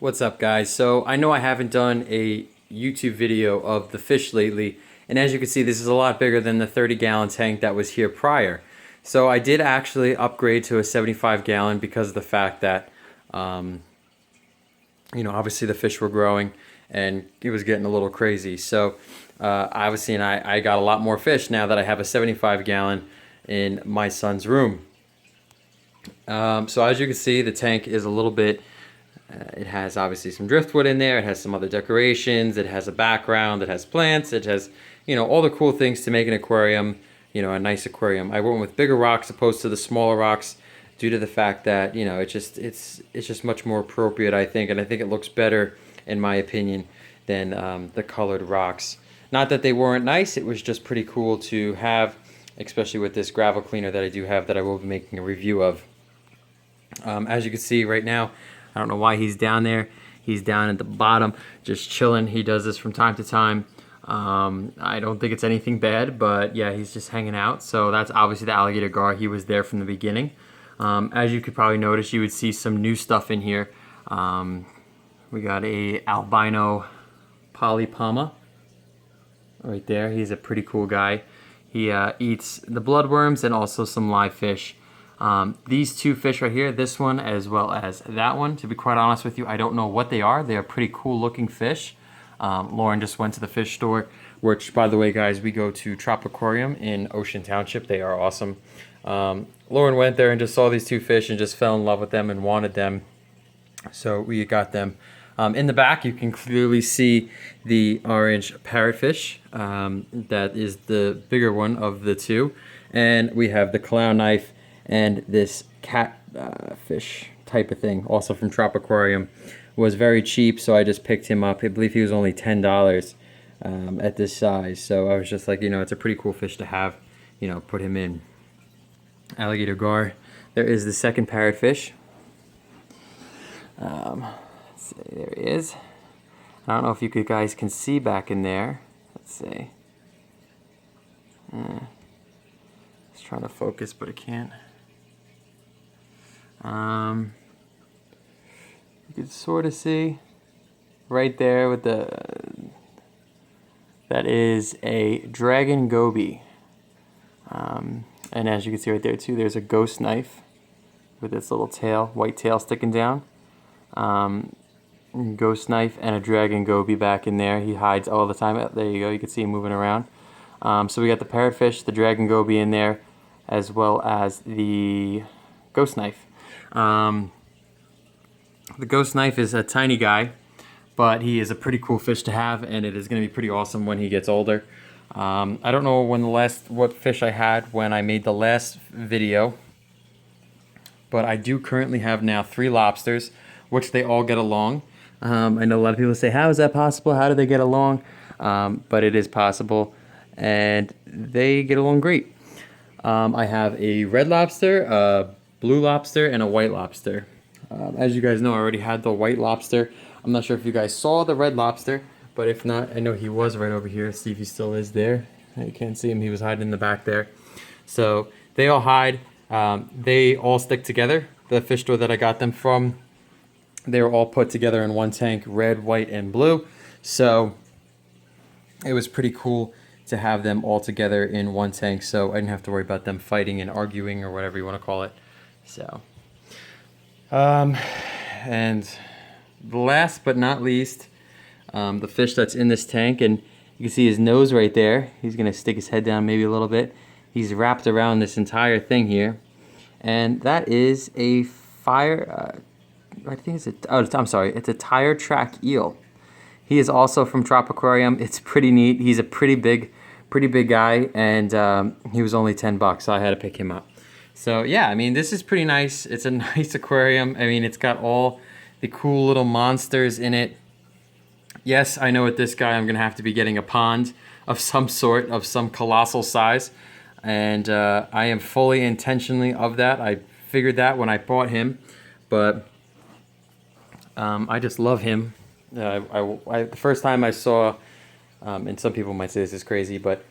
What's up, guys? So I know I haven't done a YouTube video of the fish lately, and as you can see, this is a lot bigger than the 30-gallon tank that was here prior. So I did actually upgrade to a 75-gallon because of the fact that, obviously the fish were growing and it was getting a little crazy. So obviously, I got a lot more fish now that I have a 75-gallon in my son's room. So as you can see, the tank is a little bit. It has obviously some driftwood in there. It has some other decorations. It has a background. It has plants. It has, all the cool things to make an aquarium, a nice aquarium. I went with bigger rocks opposed to the smaller rocks due to the fact that, it's just much more appropriate, I think. And I think it looks better, in my opinion, than the colored rocks. Not that they weren't nice. It was just pretty cool to have, especially with this gravel cleaner that I do have that I will be making a review of. As you can see right now, I don't know why he's down there. He's down at the bottom, just chilling. He does this from time to time. I don't think it's anything bad, but yeah, he's just hanging out. So that's obviously the Alligator Gar. He was there from the beginning. As you could probably notice, you would see some new stuff in here. We got a albino polypama right there. He's a pretty cool guy. He eats the bloodworms and also some live fish. These two fish right here, this one as well as that one, to be quite honest with you, I don't know what they are. They are pretty cool looking fish. Lauren just went to the fish store, which, by the way, guys, we go to Tropiquarium in Ocean Township. They are awesome. Lauren went there and just saw these two fish and just fell in love with them and wanted them. So we got them. In the back, you can clearly see the orange parrotfish. That is the bigger one of the two. And we have the clown knife and this cat fish type of thing, also from Tropiquarium. Was very cheap, so I just picked him up. I believe he was only $10 at this size. So I was just like, it's a pretty cool fish to have, put him in. Alligator Gar. There is the second parrotfish. Let's see, there he is. I don't know if you guys can see back in there. Let's see. Just trying to focus, but I can't. You can sort of see right there with that is a dragon goby. And as you can see right there too, there's a ghost knife with its little tail, white tail sticking down. Ghost knife and a dragon goby back in there. He hides all the time. There you go. You can see him moving around. So we got the parrotfish, the dragon goby in there, as well as the ghost knife. The ghost knife is a tiny guy, but he is a pretty cool fish to have, and it is going to be pretty awesome when he gets older. I don't know what fish I had when I made the last video, but I do currently have now 3 lobsters, which they all get along. I know a lot of people say, how is that possible? How do they get along? But it is possible, and they get along great. I have a red lobster, a blue lobster, and a white lobster. As you guys know, I already had the white lobster. I'm not sure if you guys saw the red lobster, but if not, I know he was right over here. See if he still is there. You can't see him. He was hiding in the back there. So they all hide. They all stick together. The fish store that I got them from, they were all put together in one tank, red, white, and blue. So it was pretty cool to have them all together in one tank, so I didn't have to worry about them fighting and arguing or whatever you want to call it. So, and last but not least, the fish that's in this tank, and you can see his nose right there. He's gonna stick his head down maybe a little bit. He's wrapped around this entire thing here, and that is a fire. I think it's I'm sorry, it's a tire track eel. He is also from Tropiquarium. It's pretty neat. He's a pretty big guy, and he was only $10, so I had to pick him up. So yeah, I mean, this is pretty nice. It's a nice aquarium. I mean, it's got all the cool little monsters in it. Yes, I know with this guy, I'm gonna have to be getting a pond of some sort, of some colossal size, and I am fully intentionally of that. I figured that when I bought him, but I just love him. The first time I saw, and some people might say this is crazy, but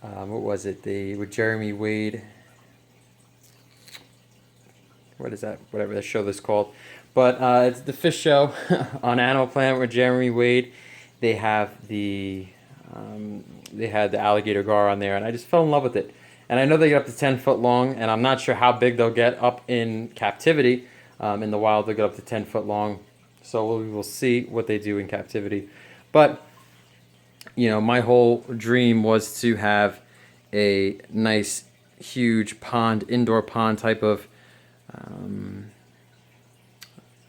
what was it? With Jeremy Wade. what is that? Whatever the show is called. But it's the fish show on Animal Planet with Jeremy Wade. They have they had the Alligator Gar on there, and I just fell in love with it. And I know they get up to 10 foot long, and I'm not sure how big they'll get up in captivity. In the wild, they'll get up to 10 foot long. So we will see what they do in captivity. But, you know, my whole dream was to have a nice, huge pond, indoor pond type of,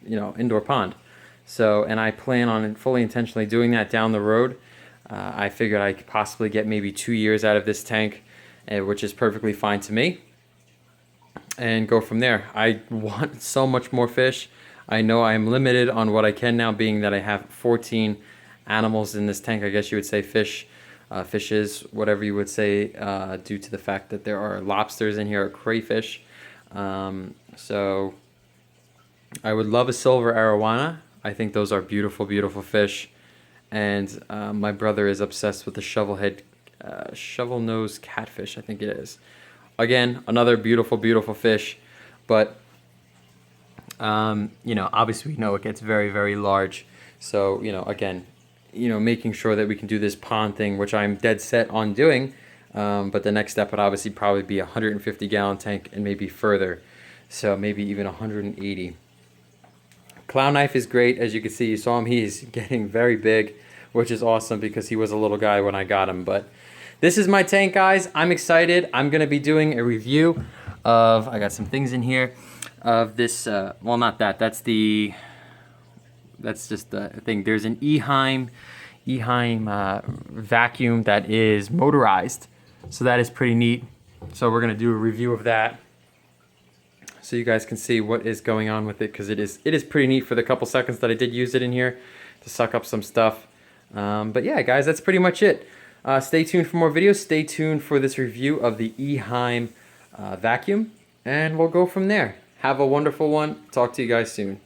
indoor pond. So, and I plan on fully intentionally doing that down the road. I figured I could possibly get maybe 2 years out of this tank, which is perfectly fine to me, and go from there. I want so much more fish. I know I am limited on what I can now, being that I have 14 animals in this tank. I guess you would say fishes, whatever you would say, due to the fact that there are lobsters in here, or crayfish. So I would love a silver arowana. I think those are beautiful, beautiful fish. And my brother is obsessed with the shovel-nosed catfish, I think it is. Again, another beautiful, beautiful fish. But, obviously we know it gets very, very large. So, again, making sure that we can do this pond thing, which I'm dead set on doing. But the next step would obviously probably be a 150-gallon tank and maybe further. So maybe even 180. Clown knife is great. As you can see, you saw him. He's getting very big, which is awesome because he was a little guy when I got him. But this is my tank, guys. I'm excited. I'm going to be doing a review of, I got some things in here, of this, well, not that. That's just the thing. There's an Eheim vacuum that is motorized. So that is pretty neat. So we're going to do a review of that, so you guys can see what is going on with it, because it is pretty neat for the couple seconds that I did use it in here to suck up some stuff. But yeah, guys, that's pretty much it. Stay tuned for more videos. Stay tuned for this review of the Eheim vacuum, and we'll go from there. Have a wonderful one. Talk to you guys soon.